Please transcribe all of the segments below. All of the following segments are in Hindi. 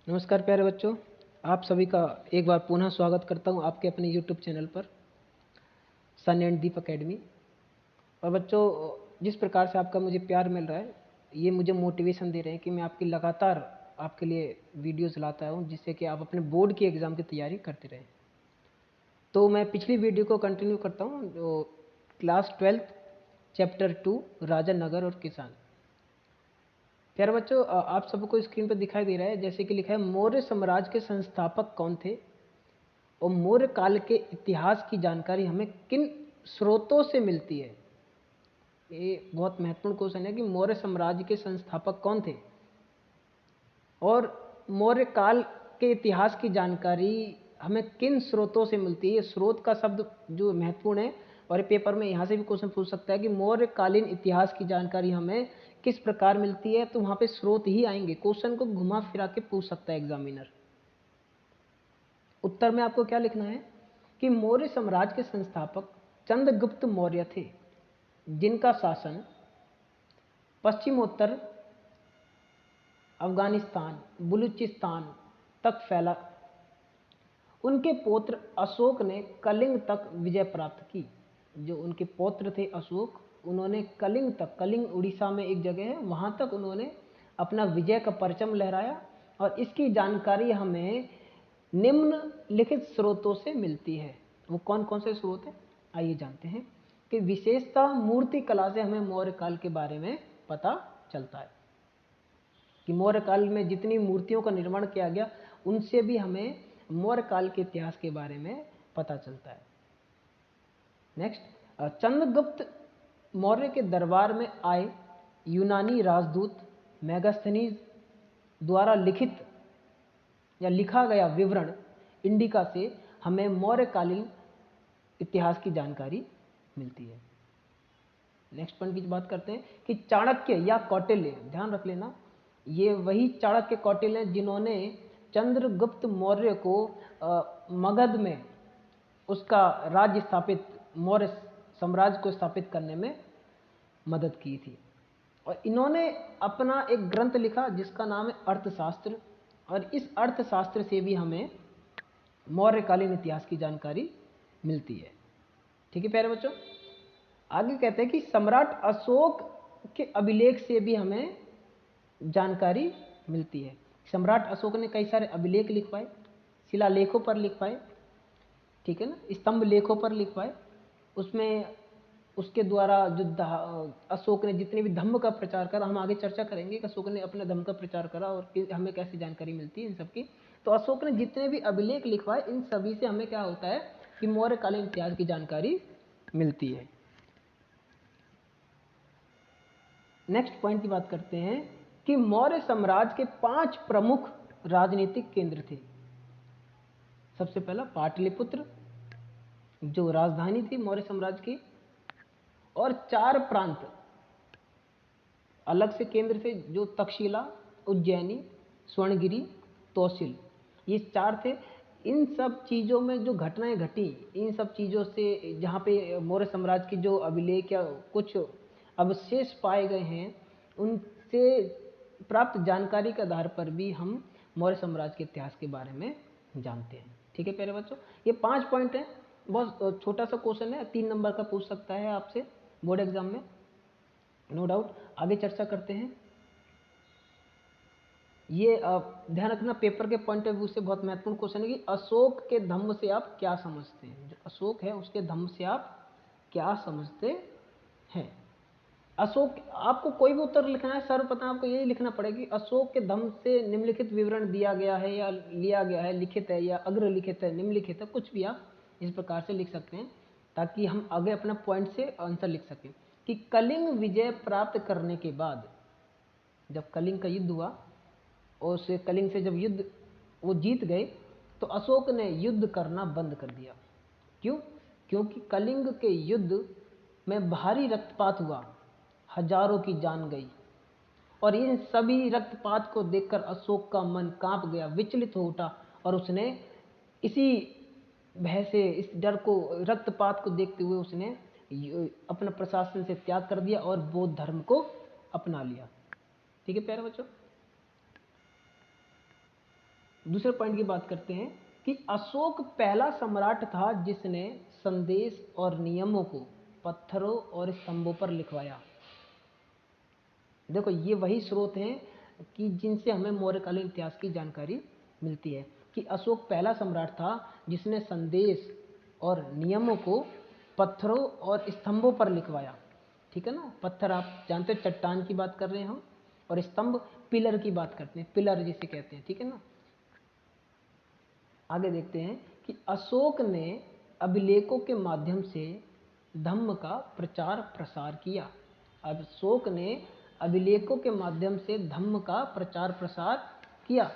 नमस्कार प्यारे बच्चों, आप सभी का एक बार पुनः स्वागत करता हूं आपके अपने YouTube चैनल पर सन एंड दीप एकेडमी। और बच्चों, जिस प्रकार से आपका मुझे प्यार मिल रहा है, ये मुझे मोटिवेशन दे रहे हैं कि मैं आपकी लगातार आपके लिए वीडियोस लाता हूं, जिससे कि आप अपने बोर्ड की एग्ज़ाम की तैयारी करते रहें। तो मैं पिछली वीडियो को कंटिन्यू करता हूं, जो क्लास 12 चैप्टर 2 राजा, नगर और किसान। प्यारे बच्चों, आप सबको स्क्रीन पर दिखाई दे रहा है जैसे कि लिखा है, मौर्य साम्राज्य के संस्थापक कौन थे और मौर्य काल के इतिहास की जानकारी हमें किन स्रोतों से मिलती है। ये बहुत महत्वपूर्ण क्वेश्चन है कि मौर्य साम्राज्य के संस्थापक कौन थे और मौर्य काल के इतिहास की जानकारी हमें किन स्रोतों से मिलती है। स्रोत का शब्द जो महत्वपूर्ण है, और पेपर में यहाँ से भी क्वेश्चन पूछ सकता है कि मौर्यकालीन इतिहास की जानकारी हमें किस प्रकार मिलती है, तो वहाँ पे स्रोत ही आएंगे। क्वेश्चन को घुमा फिरा के पूछ सकता है एग्जामिनर। उत्तर में आपको क्या लिखना है कि मौर्य साम्राज्य के संस्थापक चंद्रगुप्त मौर्य थे, जिनका शासन पश्चिमोत्तर अफगानिस्तान, बलूचिस्तान तक फैला। उनके पौत्र अशोक ने कलिंग तक विजय प्राप्त की। जो उनके पौत्र थे अशोक, उन्होंने कलिंग तक, कलिंग उड़ीसा में एक जगह है, वहाँ तक उन्होंने अपना विजय का परचम लहराया। और इसकी जानकारी हमें निम्नलिखित स्रोतों से मिलती है। वो कौन कौन से स्रोत हैं, आइए जानते हैं। कि विशेषतः मूर्ति कला से हमें मौर्य काल के बारे में पता चलता है कि मौर्य काल में जितनी मूर्तियों का निर्माण किया गया, उनसे भी हमें मौर्य काल के इतिहास के बारे में पता चलता है। नेक्स्ट, चंद्रगुप्त मौर्य के दरबार में आए यूनानी राजदूत मेगास्थनीज द्वारा लिखित या लिखा गया विवरण इंडिका से हमें मौर्यकालीन इतिहास की जानकारी मिलती है। नेक्स्ट पॉइंट की बात करते हैं कि चाणक्य या कौटिल्य, ध्यान रख लेना, ये वही चाणक्य कौटिल्य जिन्होंने चंद्रगुप्त मौर्य को मगध में उसका राज्य स्थापित, मौर्य साम्राज्य को स्थापित करने में मदद की थी। और इन्होंने अपना एक ग्रंथ लिखा जिसका नाम है अर्थशास्त्र, और इस अर्थशास्त्र से भी हमें मौर्यकालीन इतिहास की जानकारी मिलती है। ठीक है प्यारे बच्चों, आगे कहते हैं कि सम्राट अशोक के अभिलेख से भी हमें जानकारी मिलती है। सम्राट अशोक ने कई सारे अभिलेख लिखवाए, शिलालेखों पर लिखवाए, ठीक है ना, स्तंभ लेखों पर लिखवाए। उसमें उसके द्वारा जो अशोक ने जितने भी धम्म का प्रचार करा, हम आगे चर्चा करेंगे कि अशोक ने अपने धम्म का प्रचार करा और हमें कैसे जानकारी मिलती है इन सब की। तो अशोक ने जितने भी अभिलेख लिखवाए, इन सभी से हमें क्या होता है कि मौर्यकालीन इतिहास की जानकारी मिलती है। नेक्स्ट पॉइंट की बात करते हैं कि मौर्य साम्राज्य के 5 प्रमुख राजनीतिक केंद्र थे। सबसे पहला पाटलिपुत्र, जो राजधानी थी मौर्य साम्राज्य की, और 4 प्रांत अलग से केंद्र थे, जो तक्षशिला, उज्जैनी, स्वर्णगिरी, तौसिल, ये 4 थे। इन सब चीज़ों में जो घटनाएं घटी, इन सब चीज़ों से जहाँ पे मौर्य साम्राज्य की जो अभिलेख या कुछ अवशेष पाए गए हैं, उनसे प्राप्त जानकारी के आधार पर भी हम मौर्य साम्राज्य के इतिहास के बारे में जानते हैं। ठीक है प्यारे बच्चों, ये 5 पॉइंट हैं। बहुत छोटा सा क्वेश्चन है, 3 नंबर का पूछ सकता है आपसे बोर्ड एग्जाम में, नो डाउट। आगे चर्चा करते हैं। ये ध्यान रखना, पेपर के पॉइंट ऑफ व्यू से बहुत महत्वपूर्ण क्वेश्चन है कि अशोक के धम्म से आप क्या समझते हैं। जो अशोक है उसके धम्म से आप क्या समझते हैं। अशोक, आपको कोई भी उत्तर लिखना है सर्वप्रथम आपको यही लिखना पड़ेगा कि अशोक के धम्म से निम्नलिखित विवरण दिया गया है या लिया गया है, लिखित है या अग्रलिखित है, निम्नलिखित है, कुछ भी आप इस प्रकार से लिख सकते हैं ताकि हम आगे अपना पॉइंट से आंसर लिख सकें। कि कलिंग विजय प्राप्त करने के बाद, जब कलिंग का युद्ध हुआ और उस कलिंग से जब युद्ध वो जीत गए, तो अशोक ने युद्ध करना बंद कर दिया। क्यों? क्योंकि कलिंग के युद्ध में भारी रक्तपात हुआ, हजारों की जान गई, और इन सभी रक्तपात को देखकर अशोक का मन कांप गया, विचलित हो उठा, और उसने इसी भय से, इस डर को, रक्तपात को देखते हुए उसने अपना प्रशासन से त्याग कर दिया और बौद्ध धर्म को अपना लिया। ठीक है प्यारे बच्चों, दूसरे पॉइंट की बात करते हैं कि अशोक पहला सम्राट था जिसने संदेश और नियमों को पत्थरों और स्तंभों पर लिखवाया। देखो ये वही स्रोत हैं कि जिनसे हमें मौर्यकालीन इतिहास की जानकारी मिलती है कि अशोक पहला सम्राट था जिसने संदेश और नियमों को पत्थरों और स्तंभों पर लिखवाया। ठीक है ना, पत्थर आप जानते हो चट्टान की बात कर रहे हैं हम, और स्तंभ पिलर की बात करते हैं, पिलर जिसे कहते हैं। ठीक है ना, आगे देखते हैं कि अशोक ने अभिलेखों के माध्यम से धम्म का प्रचार प्रसार किया। अशोक ने अभिलेखों के माध्यम से धम्म का प्रचार प्रसार किया,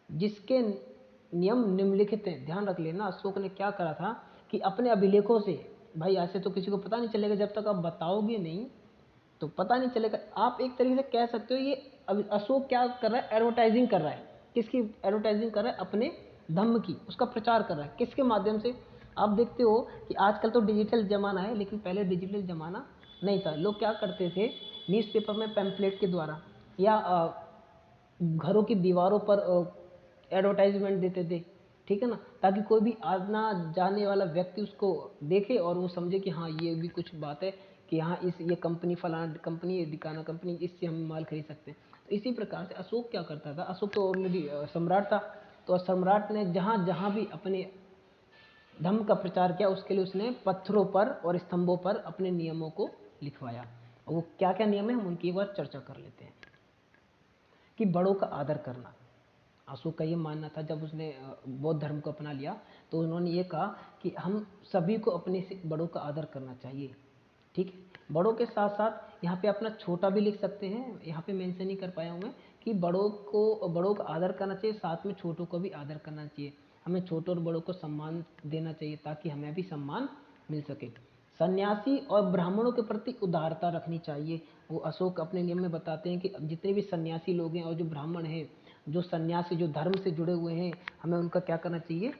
जिसके नियम निम्नलिखित हैं। ध्यान रख लेना, अशोक ने क्या करा था कि अपने अभिलेखों से, भाई ऐसे तो किसी को पता नहीं चलेगा जब तक आप बताओगे नहीं, तो पता नहीं चलेगा। आप एक तरीके से कह सकते हो ये अशोक क्या कर रहा है, एडवर्टाइजिंग कर रहा है। किसकी एडवर्टाइजिंग कर रहा है? अपने धम्म की, उसका प्रचार कर रहा है। किसके माध्यम से? आप देखते हो कि आजकल तो डिजिटल ज़माना है, लेकिन पहले डिजिटल ज़माना नहीं था। लोग क्या करते थे, न्यूज़पेपर में पैम्पलेट के द्वारा या घरों की दीवारों पर एडवर्टाइजमेंट देते थे। ठीक है ना, ताकि कोई भी आना जाने वाला व्यक्ति उसको देखे और वो समझे कि हाँ ये भी कुछ बात है, कि हाँ ये कंपनी फलाना कंपनी, दिकाना कंपनी, इससे हम माल खरीद सकते हैं। तो इसी प्रकार से अशोक क्या करता था, अशोक तो ऑलरेडी सम्राट था, तो सम्राट ने जहाँ जहाँ भी अपने धम्म का प्रचार किया उसके लिए उसने पत्थरों पर और स्तंभों पर अपने नियमों को लिखवाया। और वो क्या क्या नियम है हम उनकी एक बार चर्चा कर लेते हैं। कि बड़ों का आदर करना, अशोक का ये मानना था, जब उसने बौद्ध धर्म को अपना लिया तो उन्होंने ये कहा कि हम सभी को अपने से बड़ों का आदर करना चाहिए। ठीक है, बड़ों के साथ साथ यहाँ पे अपना छोटा भी लिख सकते हैं, यहाँ पे मेंशन नहीं कर पाया हूँ मैं, कि बड़ों का आदर करना चाहिए, साथ में छोटों को भी आदर करना चाहिए। हमें छोटों और बड़ों को सम्मान देना चाहिए ताकि हमें भी सम्मान मिल सके। सन्यासी और ब्राह्मणों के प्रति उदारता रखनी चाहिए। वो अशोक अपने नियम में बताते हैं कि जितने भी सन्यासी लोग हैं और जो ब्राह्मण हैं, जो सन्यासी जो धर्म से जुड़े हुए हैं, हमें उनका क्या करना चाहिए,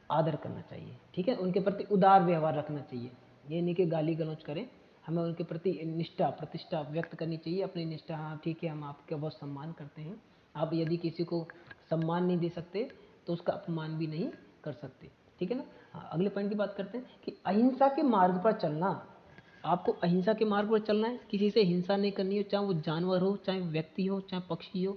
आदर करना चाहिए। ठीक है, उनके प्रति उदार व्यवहार रखना चाहिए, ये नहीं कि गाली गलौज करें। हमें उनके प्रति निष्ठा प्रतिष्ठा व्यक्त करनी चाहिए, अपनी निष्ठा, हाँ ठीक है हम आपका बहुत सम्मान करते हैं। आप यदि किसी को सम्मान नहीं दे सकते तो उसका अपमान भी नहीं कर सकते। ठीक है ना। हाँ, अगले पॉइंट की बात करते हैं कि अहिंसा के मार्ग पर चलना। आपको अहिंसा के मार्ग पर चलना है, किसी से हिंसा नहीं करनी हो, चाहे वो जानवर हो, चाहे व्यक्ति हो, चाहे पक्षी हो,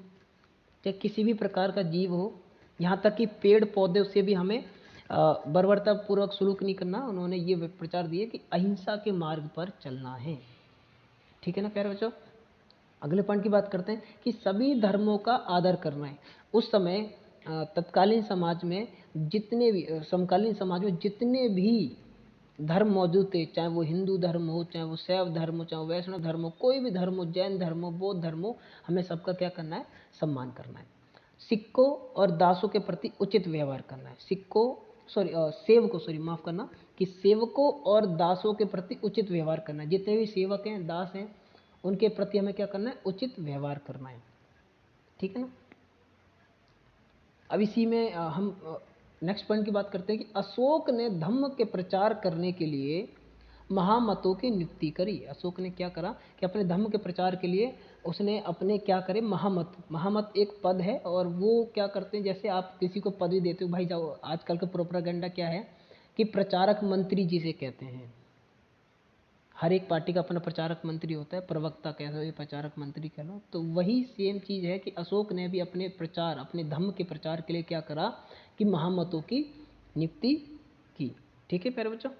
चाहे किसी भी प्रकार का जीव हो, यहाँ तक कि पेड़ पौधे से भी हमें बर्बरता पूर्वक सलूक नहीं करना। उन्होंने ये प्रचार दिए कि अहिंसा के मार्ग पर चलना है। ठीक है ना प्यारे बच्चों। अगले पॉइंट की बात करते हैं कि सभी धर्मों का आदर करना है। उस समय तत्कालीन समाज में जितने भी समकालीन समाज में जितने भी धर्म मौजूद थे, चाहे वो हिंदू धर्म हो, चाहे वो शैव धर्म हो, चाहे वो वैष्णव धर्म हो, कोई भी धर्म हो, जैन धर्म हो, बौद्ध धर्म हो, हमें सबका क्या करना है, सम्मान करना है। सिक्कों और दासों के प्रति उचित व्यवहार करना है। सेवकों, माफ करना, कि सेवकों और दासों के प्रति उचित व्यवहार करना है। जितने भी सेवक हैं, दास हैं, उनके प्रति हमें क्या करना है, उचित व्यवहार करना है। ठीक है ना। अब इसी में हम नेक्स्ट पॉइंट की बात करते हैं कि अशोक ने धम्म के प्रचार करने के लिए महामतों की नियुक्ति करी। अशोक ने क्या करा कि अपने धम्म के प्रचार के लिए उसने अपने क्या करे, महामत एक पद है, और वो क्या करते हैं, जैसे आप किसी को पदवी देते हो, भाई जाओ, आजकल का प्रोपेगेंडा क्या है कि प्रचारक मंत्री जिसे कहते हैं, हर एक पार्टी का अपना प्रचारक मंत्री होता है, प्रवक्ता कह लो, प्रचारक मंत्री कह लो, तो वही सेम चीज़ है कि अशोक ने भी अपने प्रचार, अपने धम्म के प्रचार के लिए क्या करा कि महामतों की नियुक्ति की। ठीक है प्यारे बच्चों,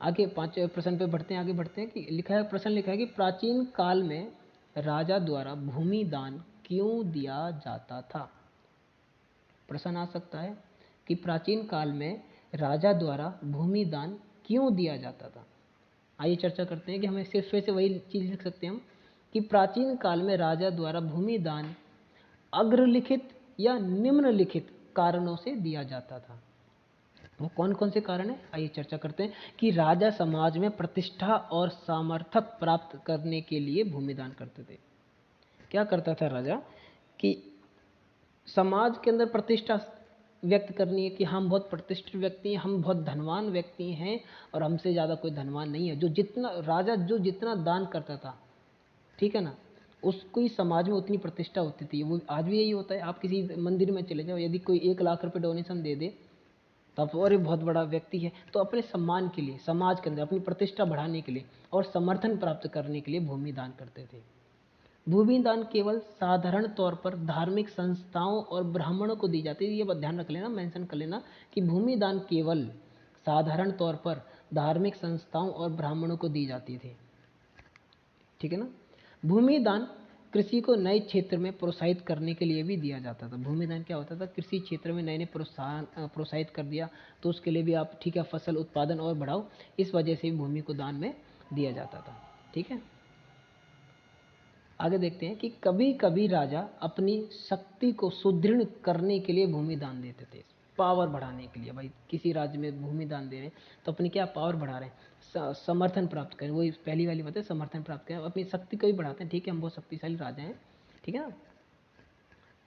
आगे 5 प्रश्न पे बढ़ते हैं, आगे बढ़ते हैं कि प्रश्न लिखा है कि प्राचीन काल में राजा द्वारा भूमि दान क्यों दिया जाता था। प्रश्न आ सकता है कि प्राचीन काल में राजा द्वारा भूमि दान क्यों दिया जाता था। आइए चर्चा करते हैं कि हमें सिर्फ फिर से वही चीज़ लिख सकते हैं हम कि प्राचीन काल में राजा द्वारा भूमि दान अग्रलिखित या निम्नलिखित कारणों से दिया जाता था। वो कौन कौन से कारण है, आइए चर्चा करते हैं कि राजा समाज में प्रतिष्ठा और सामर्थक प्राप्त करने के लिए भूमि दान करते थे। क्या करता था राजा कि समाज के अंदर प्रतिष्ठा व्यक्त करनी है कि हम बहुत प्रतिष्ठित व्यक्ति हैं, हम बहुत धनवान व्यक्ति हैं और हमसे ज़्यादा कोई धनवान नहीं है। जो जितना राजा जो जितना दान करता था, ठीक है ना, उसकी समाज में उतनी प्रतिष्ठा होती थी। वो आज भी यही होता है, आप किसी मंदिर में चले जाओ, यदि कोई 1 लाख रुपए डोनेशन दे दे तो आप, और ये बहुत बड़ा व्यक्ति है, तो अपने सम्मान के लिए, समाज के अंदर अपनी प्रतिष्ठा बढ़ाने के लिए और समर्थन प्राप्त करने के लिए भूमि दान करते थे। भूमि दान केवल साधारण तौर पर धार्मिक संस्थाओं और ब्राह्मणों को दी जाती है। ये बात ध्यान रख लेना, मेंशन कर लेना कि भूमि दान केवल साधारण तौर पर धार्मिक संस्थाओं और ब्राह्मणों को दी जाती थी, ठीक है ना। भूमि दान कृषि को नए क्षेत्र में प्रोत्साहित करने के लिए भी दिया जाता था। भूमि दान क्या होता था, कृषि क्षेत्र में नए नए प्रोत्साहित कर दिया, तो उसके लिए भी आप ठीक है फसल उत्पादन और बढ़ाओ, इस वजह से भी भूमि को दान में दिया जाता था, ठीक है। आगे देखते हैं कि कभी कभी राजा अपनी शक्ति को सुदृढ़ करने के लिए भूमि दान देते थे, पावर बढ़ाने के लिए। भाई किसी राज्य में भूमि दान दे रहे हैं तो अपनी क्या पावर बढ़ा रहे हैं, समर्थन प्राप्त करें, वही पहली वाली बात है, समर्थन प्राप्त करें, अपनी शक्ति को भी बढ़ाते हैं, ठीक है, हम बहुत शक्तिशाली राजा हैं, ठीक है ना।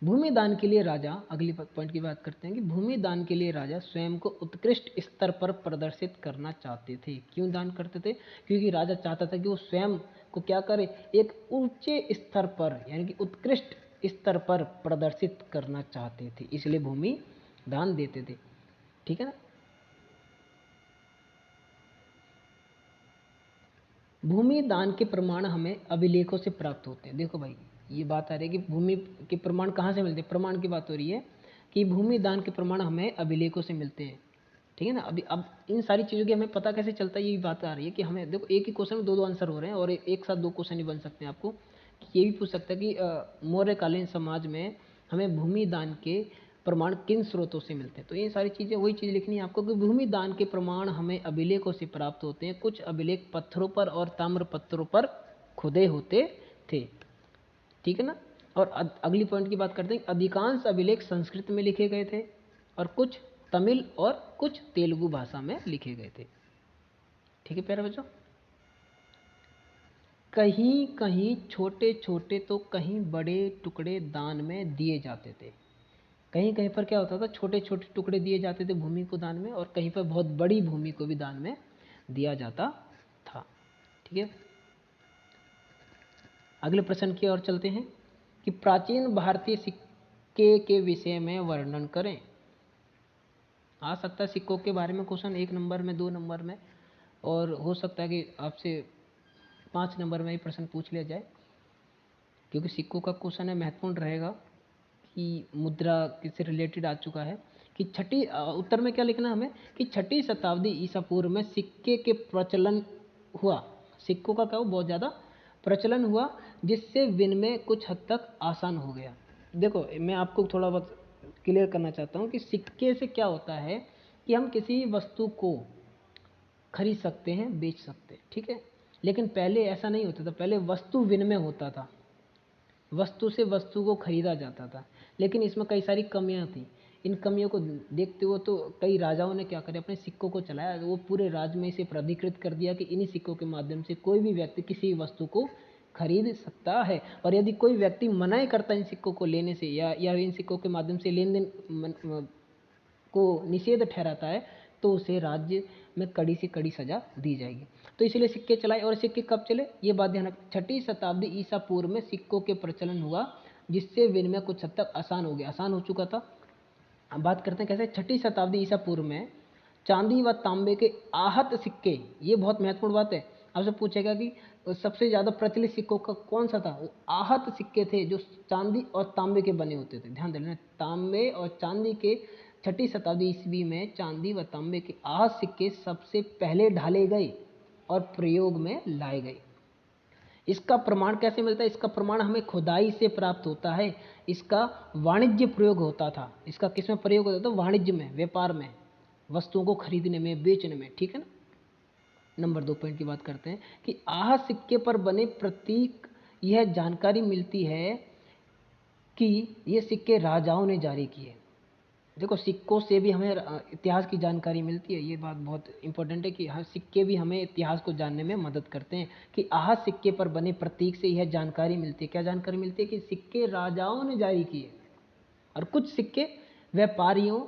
भूमि दान के लिए राजा, अगली पॉइंट की बात करते हैं कि भूमि दान के लिए राजा स्वयं को उत्कृष्ट स्तर पर प्रदर्शित करना चाहते थे। क्यों दान करते थे, क्योंकि राजा चाहता था कि वो स्वयं को क्या करे, एक ऊंचे स्तर पर यानी कि उत्कृष्ट स्तर पर प्रदर्शित करना चाहते थे, इसलिए भूमि दान देते थे, ठीक है ना। भूमि दान के प्रमाण हमें अभिलेखों से प्राप्त होते हैं। देखो भाई ये बात आ रही है कि भूमि के प्रमाण कहाँ से मिलते हैं, प्रमाण की बात हो रही है कि भूमि दान के प्रमाण हमें अभिलेखों से मिलते हैं, ठीक है ना। अभी अब इन सारी चीज़ों की हमें पता कैसे चलता है, ये बात आ रही है कि हमें देखो एक ही क्वेश्चन में दो दो आंसर हो रहे हैं और एक साथ दो क्वेश्चन ही बन सकते हैं। आपको ये भी पूछ सकता है कि मौर्यकालीन समाज में हमें भूमि दान के प्रमाण किन स्रोतों से मिलते हैं। तो ये सारी चीज़ें वही चीज़ लिखनी है आपको कि भूमि दान के प्रमाण हमें अभिलेखों से प्राप्त होते हैं। कुछ अभिलेख पत्थरों पर और ताम्र पत्थरों पर खुदे होते थे, ठीक है ना। और अगली पॉइंट की बात करते हैं, अधिकांश अभिलेख संस्कृत में लिखे गए थे और कुछ तमिल और कुछ तेलुगु भाषा में लिखे गए थे, ठीक है प्यारे बच्चों। कहीं कहीं छोटे छोटे तो कहीं बड़े टुकड़े दान में दिए जाते थे। कहीं कहीं पर क्या होता था, छोटे छोटे टुकड़े दिए जाते थे भूमि को दान में, और कहीं पर बहुत बड़ी भूमि को भी दान में दिया जाता था, ठीक है। अगले प्रश्न की ओर चलते हैं कि प्राचीन भारतीय सिक्के के विषय में वर्णन करें। आ सकता है सिक्कों के बारे में क्वेश्चन 1 नंबर में, 2 नंबर में, और हो सकता है कि आपसे 5 नंबर में ही प्रश्न पूछ लिया जाए, क्योंकि सिक्कों का क्वेश्चन है, महत्वपूर्ण रहेगा कि मुद्रा किससे रिलेटेड आ चुका है। कि छठी उत्तर में क्या लिखना हमें कि 6ठी शताब्दी ईसा पूर्व में सिक्के के प्रचलन हुआ। सिक्कों का क्या हुआ, बहुत ज़्यादा प्रचलन हुआ, जिससे विनिमय कुछ हद तक आसान हो गया। देखो मैं आपको थोड़ा बहुत क्लियर करना चाहता हूँ कि सिक्के से क्या होता है कि हम किसी वस्तु को खरीद सकते हैं, बेच सकते हैं, ठीक है। लेकिन पहले ऐसा नहीं होता था, पहले वस्तु विनिमय होता था, वस्तु से वस्तु को खरीदा जाता था। लेकिन इसमें कई सारी कमियां थी। इन कमियों को देखते हुए तो कई राजाओं ने क्या करे, अपने सिक्कों को चलाया, वो पूरे राज्य में इसे प्राधिकृत कर दिया कि इन्हीं सिक्कों के माध्यम से कोई भी व्यक्ति किसी वस्तु को खरीद सकता है। और यदि कोई व्यक्ति मनाही करता है इन सिक्कों को लेने से या इन सिक्कों के माध्यम से लेन देन को निषेध ठहराता है, तो उसे राज्य में कड़ी से कड़ी सजा दी जाएगी। तो इसलिए सिक्के चलाए। और सिक्के कब चले, ये बात ध्यान रख, 6ठी शताब्दी ईसा पूर्व में सिक्कों के प्रचलन हुआ, जिससे विनिमय कुछ हद तक आसान हो गया, आसान हो चुका था। अब बात करते हैं कैसे, 6ठी शताब्दी ईसा पूर्व में चांदी व तांबे के आहत सिक्के, ये बहुत महत्वपूर्ण बात है। आपसे पूछेगा कि सबसे ज़्यादा प्रचलित सिक्कों का कौन सा था, वो आहत सिक्के थे जो चांदी और तांबे के बने होते थे। ध्यान देना, तांबे और चांदी के 6ठी शताब्दी ईस्वी में चांदी व तांबे के आहत सिक्के सबसे पहले ढाले गए और प्रयोग में लाए गए। इसका प्रमाण कैसे मिलता है, इसका प्रमाण हमें खुदाई से प्राप्त होता है। इसका वाणिज्य प्रयोग होता था, इसका किस में प्रयोग होता था, वाणिज्य में, व्यापार में, वस्तुओं को खरीदने में, बेचने में, ठीक है ना। नंबर 2 पॉइंट की बात करते हैं कि आह सिक्के पर बने प्रतीक, यह जानकारी मिलती है कि ये सिक्के राजाओं ने जारी किए। देखो सिक्कों से भी हमें इतिहास की जानकारी मिलती है, ये बात बहुत इंपॉर्टेंट है कि हर सिक्के भी हमें इतिहास को जानने में मदद करते हैं। कि आह सिक्के पर बने प्रतीक से यह जानकारी मिलती है, क्या जानकारी मिलती है, कि सिक्के राजाओं ने जारी किए और कुछ सिक्के व्यापारियों,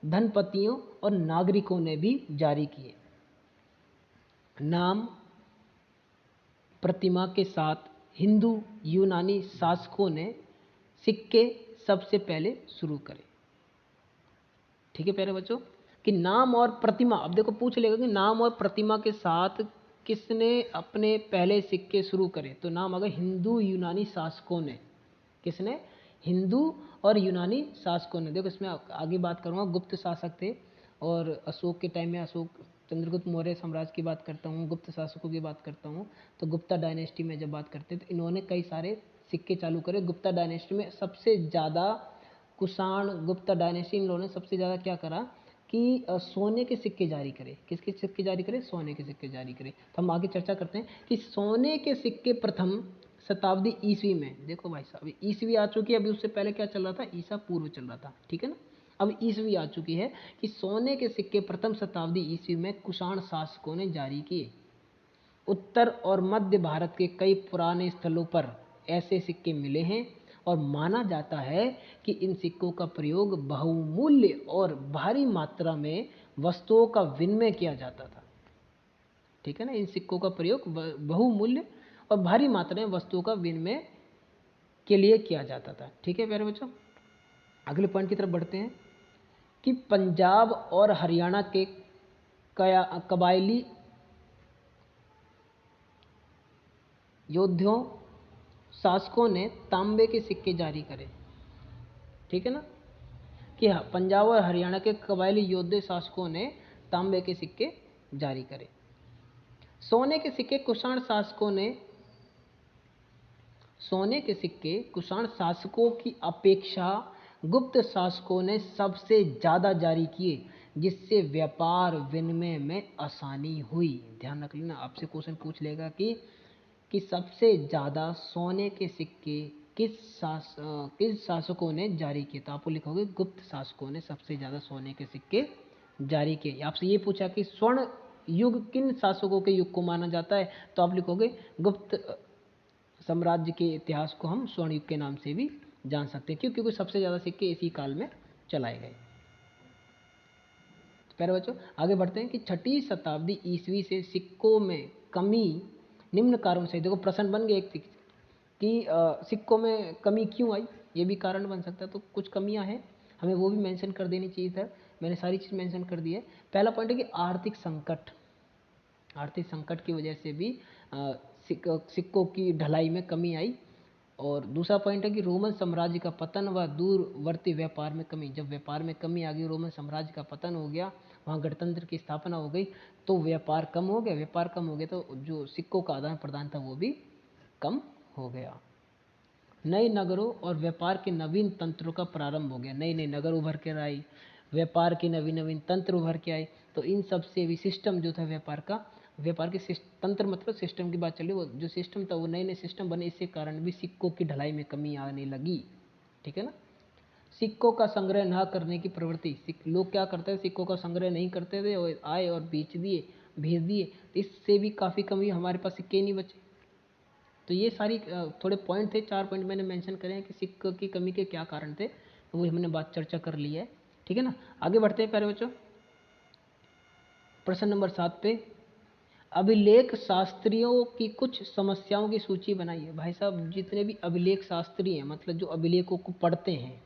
धनपतियों और नागरिकों ने भी जारी किए। नाम, प्रतिमा के साथ हिंदू यूनानी शासकों ने सिक्के सबसे पहले शुरू करे? ठीक है प्यारे बच्चों, कि नाम और प्रतिमा, अब देखो पूछ लेगा कि नाम और प्रतिमा के साथ किसने अपने पहले सिक्के शुरू करे, तो नाम अगर हिंदू यूनानी शासकों ने, किसने? हिंदू और यूनानी शासकों ने। देखो इसमें आगे बात करूँगा, गुप्त शासक थे और अशोक के टाइम में अशोक चंद्रगुप्त मौर्य साम्राज्य की बात करता हूँ, गुप्त शासकों की बात करता हूँ, तो गुप्ता डायनेस्टी में जब बात करते हैं तो इन्होंने कई सारे सिक्के चालू करे। गुप्ता डायनेस्टी में सबसे ज़्यादा कुषाण गुप्ता डायनेस्टी, इन लोगों ने सबसे ज़्यादा क्या करा कि सोने के सिक्के जारी करे। किसके सिक्के जारी करे? सोने के सिक्के जारी करे। तो हम आगे चर्चा करते हैं कि सोने के सिक्के प्रथम शताब्दी ईस्वी में, देखो भाई साहब ईस्वी आ चुकी है, अभी उससे पहले क्या चल रहा था? ईसा पूर्व चल रहा था, ठीक है ना। अब ईस्वी आ चुकी है कि सोने के सिक्के प्रथम शताब्दी ईस्वी में कुषाण शासकों ने जारी किए। उत्तर और मध्य भारत के कई पुराने स्थलों पर ऐसे सिक्के मिले हैं और माना जाता है कि इन सिक्कों का प्रयोग बहुमूल्य और भारी मात्रा में वस्तुओं का विनिमय किया जाता था। ठीक है ना, इन सिक्कों का प्रयोग बहुमूल्य और भारी मात्रा में वस्तुओं का विनिमय के लिए किया जाता था। ठीक है प्यारे बच्चों, अगले पॉइंट की तरफ बढ़ते हैं कि पंजाब और हरियाणा के कबायली योद्धाओं शासकों ने तांबे के सिक्के जारी करे। ठीक है ना, कि हाँ, पंजाब और हरियाणा के कबायली योद्धे शासकों ने तांबे के सिक्के जारी करे। सोने के सिक्के कुषाण शासकों ने, सोने के सिक्के कुषाण शासकों की अपेक्षा गुप्त शासकों ने सबसे ज़्यादा जारी किए, जिससे व्यापार विनिमय में आसानी हुई। ध्यान रख लेना, आपसे क्वेश्चन पूछ लेगा कि सबसे ज़्यादा सोने के सिक्के किस शासकों ने जारी किए, तो आप लिखोगे गुप्त शासकों ने सबसे ज़्यादा सोने के सिक्के जारी किए। आपसे ये पूछा कि स्वर्ण युग किन शासकों के युग को माना जाता है, तो आप लिखोगे गुप्त साम्राज्य के इतिहास को हम स्वर्ण युग के नाम से भी जान सकते हैं, क्योंकि सबसे ज़्यादा सिक्के इसी काल में चलाए गए। प्यारे बच्चों आगे बढ़ते हैं कि छठी शताब्दी ईस्वी से सिक्कों में कमी निम्न कारणों से, देखो प्रश्न बन गए एक कि सिक्कों में कमी क्यों आई, ये भी कारण बन सकता है। तो कुछ कमियां हैं, हमें वो भी मेंशन कर देनी चाहिए था, मैंने सारी चीज़ मेंशन कर दी है। पहला पॉइंट है कि आर्थिक संकट, आर्थिक संकट की वजह से भी सिक्कों की ढलाई में कमी आई। और दूसरा पॉइंट है कि रोमन साम्राज्य का पतन व दूरवर्ती व्यापार में कमी, जब व्यापार में कमी आ गई, रोमन साम्राज्य का पतन हो गया, वहाँ गणतंत्र की स्थापना हो गई, तो व्यापार कम हो गया, व्यापार कम हो गया तो जो सिक्कों का आदान प्रदान था वो भी कम हो गया। नए नगरों और व्यापार के नवीन तंत्रों का प्रारंभ हो गया, नए नए नगर उभर कर आए, व्यापार के नवीन नवीन तंत्र उभर के आए, तो इन सब से भी सिस्टम जो था व्यापार का, व्यापार के तंत्र मतलब सिस्टम की बात चली, वो जो सिस्टम था वो नए नए सिस्टम बने, इसके कारण भी सिक्कों की ढलाई में कमी आने लगी। ठीक है ना, सिक्कों का संग्रह ना करने की प्रवृत्ति, लोग क्या करते थे, सिक्कों का संग्रह नहीं करते थे और आए और बेच दिए, भेज दिए, तो इससे भी काफ़ी कमी, हमारे पास सिक्के नहीं बचे। तो ये सारी थोड़े पॉइंट थे, 4 पॉइंट मैंने मेंशन करे हैं कि सिक्कों की कमी के क्या कारण थे, तो वो हमने बात चर्चा कर ली है। ठीक है ना, आगे बढ़ते हैं प्यारे बच्चों, प्रश्न नंबर 7 पे, अभिलेख शास्त्रियों की कुछ समस्याओं की सूची बनाइए। भाई साहब जितने भी अभिलेख शास्त्री हैं, मतलब जो अभिलेखों को पढ़ते हैं,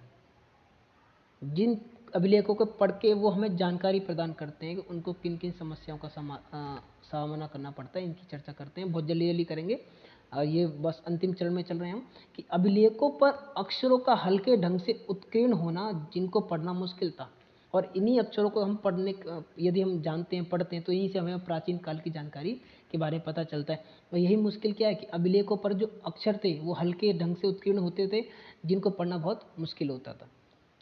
जिन अभिलेखों को पढ़ के वो हमें जानकारी प्रदान करते हैं कि उनको किन किन समस्याओं का सामना करना पड़ता है, इनकी चर्चा करते हैं, बहुत जल्दी जल्दी करेंगे। ये बस अंतिम चरण में चल रहे हैं हम, कि अभिलेखों पर अक्षरों का हल्के ढंग से उत्कीर्ण होना, जिनको पढ़ना मुश्किल था, और इन्हीं अक्षरों को हम यदि हम जानते हैं, पढ़ते हैं, तो यहीं से हमें प्राचीन काल की जानकारी के बारे में पता चलता है। और यही मुश्किल क्या है कि अभिलेखों पर जो अक्षर थे वो हल्के ढंग से उत्कीर्ण होते थे, जिनको पढ़ना बहुत मुश्किल होता था।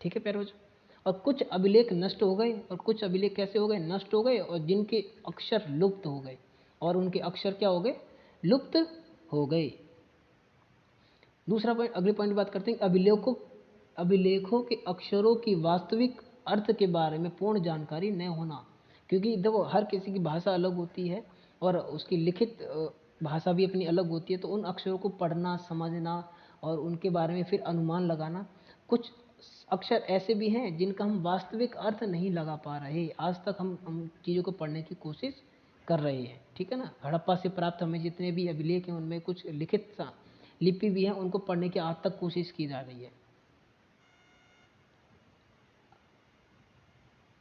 ठीक है प्यारे बच्चों, और कुछ अभिलेख नष्ट हो गए, और कुछ अभिलेख कैसे हो गए, नष्ट हो गए, और जिनके अक्षर लुप्त हो गए, और उनके अक्षर क्या हो गए, लुप्त हो गए। दूसरा पॉइंट, अगले पॉइंट बात करते हैं, अभिलेखों के अक्षरों की वास्तविक अर्थ के बारे में पूर्ण जानकारी न होना, क्योंकि देखो हर किसी की भाषा अलग होती है और उसकी लिखित भाषा भी अपनी अलग होती है, तो उन अक्षरों को पढ़ना, समझना और उनके बारे में फिर अनुमान लगाना, कुछ अक्षर ऐसे भी हैं जिनका हम वास्तविक अर्थ नहीं लगा पा रहे, आज तक हम चीज़ों को पढ़ने की कोशिश कर रहे हैं। ठीक है ना, हड़प्पा से प्राप्त हमें जितने भी अभिलेख हैं उनमें कुछ लिखित लिपि भी हैं उनको पढ़ने की आज तक कोशिश की जा रही है।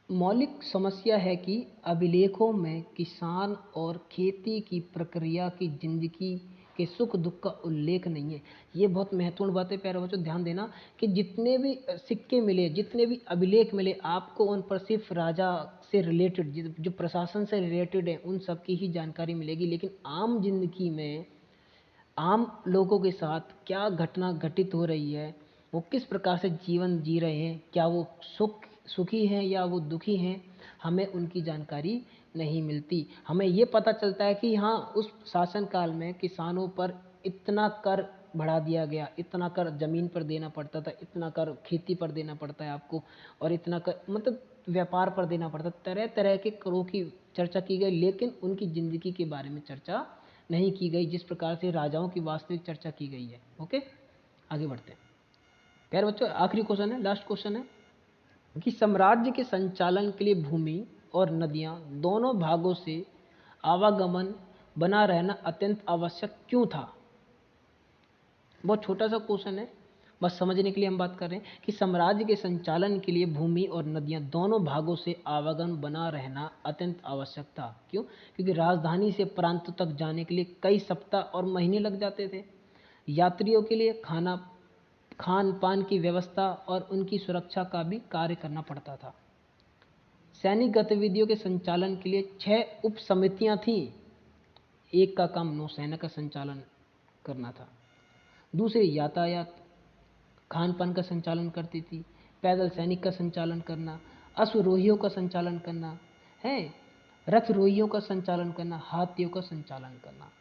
मौलिक समस्या है कि अभिलेखों में किसान और खेती की प्रक्रिया की जिंदगी के सुख दुख का उल्लेख नहीं है। ये बहुत महत्वपूर्ण बात है प्यारे बच्चों, ध्यान देना कि जितने भी सिक्के मिले, जितने भी अभिलेख मिले आपको, उन पर सिर्फ राजा से रिलेटेड, जो प्रशासन से रिलेटेड है, उन सब की ही जानकारी मिलेगी। लेकिन आम जिंदगी में आम लोगों के साथ क्या घटना घटित हो रही है, वो किस प्रकार से जीवन जी रहे हैं, क्या वो सुखी हैं या वो दुखी हैं, हमें उनकी जानकारी नहीं मिलती। हमें ये पता चलता है कि हाँ, उस शासनकाल में किसानों पर इतना कर बढ़ा दिया गया, इतना कर ज़मीन पर देना पड़ता था, इतना कर खेती पर देना पड़ता है आपको, और इतना कर मतलब व्यापार पर देना पड़ता, तरह तरह के करों की चर्चा की गई, लेकिन उनकी ज़िंदगी के बारे में चर्चा नहीं की गई जिस प्रकार से राजाओं की वास्तविक चर्चा की गई है। ओके, आगे बढ़ते हैं प्यारे बच्चों। आखिरी क्वेश्चन है, लास्ट क्वेश्चन है कि साम्राज्य के संचालन के लिए भूमि और नदियां दोनों भागों से आवागमन बना रहना अत्यंत आवश्यक क्यों था। बहुत छोटा सा क्वेश्चन है, बस समझने के लिए हम बात कर रहे हैं कि साम्राज्य के संचालन के लिए भूमि और नदियां दोनों भागों से आवागमन बना रहना अत्यंत आवश्यक था। क्यों? क्योंकि राजधानी से प्रांतों तक जाने के लिए कई सप्ताह और महीने लग जाते थे। यात्रियों के लिए खान पान की व्यवस्था और उनकी सुरक्षा का भी कार्य करना पड़ता था। सैनिक गतिविधियों के संचालन के लिए 6 उप समितियां थीं। एक का काम नौसेना का संचालन करना था, दूसरी यातायात खान पान का संचालन करती थी, पैदल सैनिक का संचालन करना, अश्वरोहियों का संचालन करना है, रथरोहियों का संचालन करना, हाथियों का संचालन करना।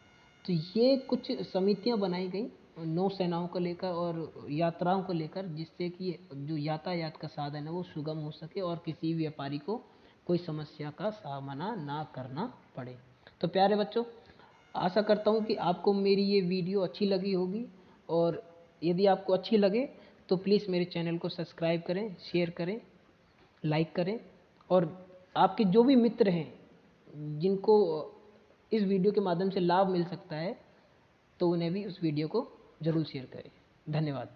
तो ये कुछ समितियां बनाई गई नौसेनाओं को लेकर और यात्राओं को लेकर, जिससे कि जो यातायात का साधन है वो सुगम हो सके और किसी व्यापारी को कोई समस्या का सामना ना करना पड़े। तो प्यारे बच्चों, आशा करता हूँ कि आपको मेरी ये वीडियो अच्छी लगी होगी, और यदि आपको अच्छी लगे तो प्लीज़ मेरे चैनल को सब्सक्राइब करें, शेयर करें, लाइक करें, और आपके जो भी मित्र हैं जिनको इस वीडियो के माध्यम से लाभ मिल सकता है तो उन्हें भी उस वीडियो को ज़रूर शेयर करें। धन्यवाद।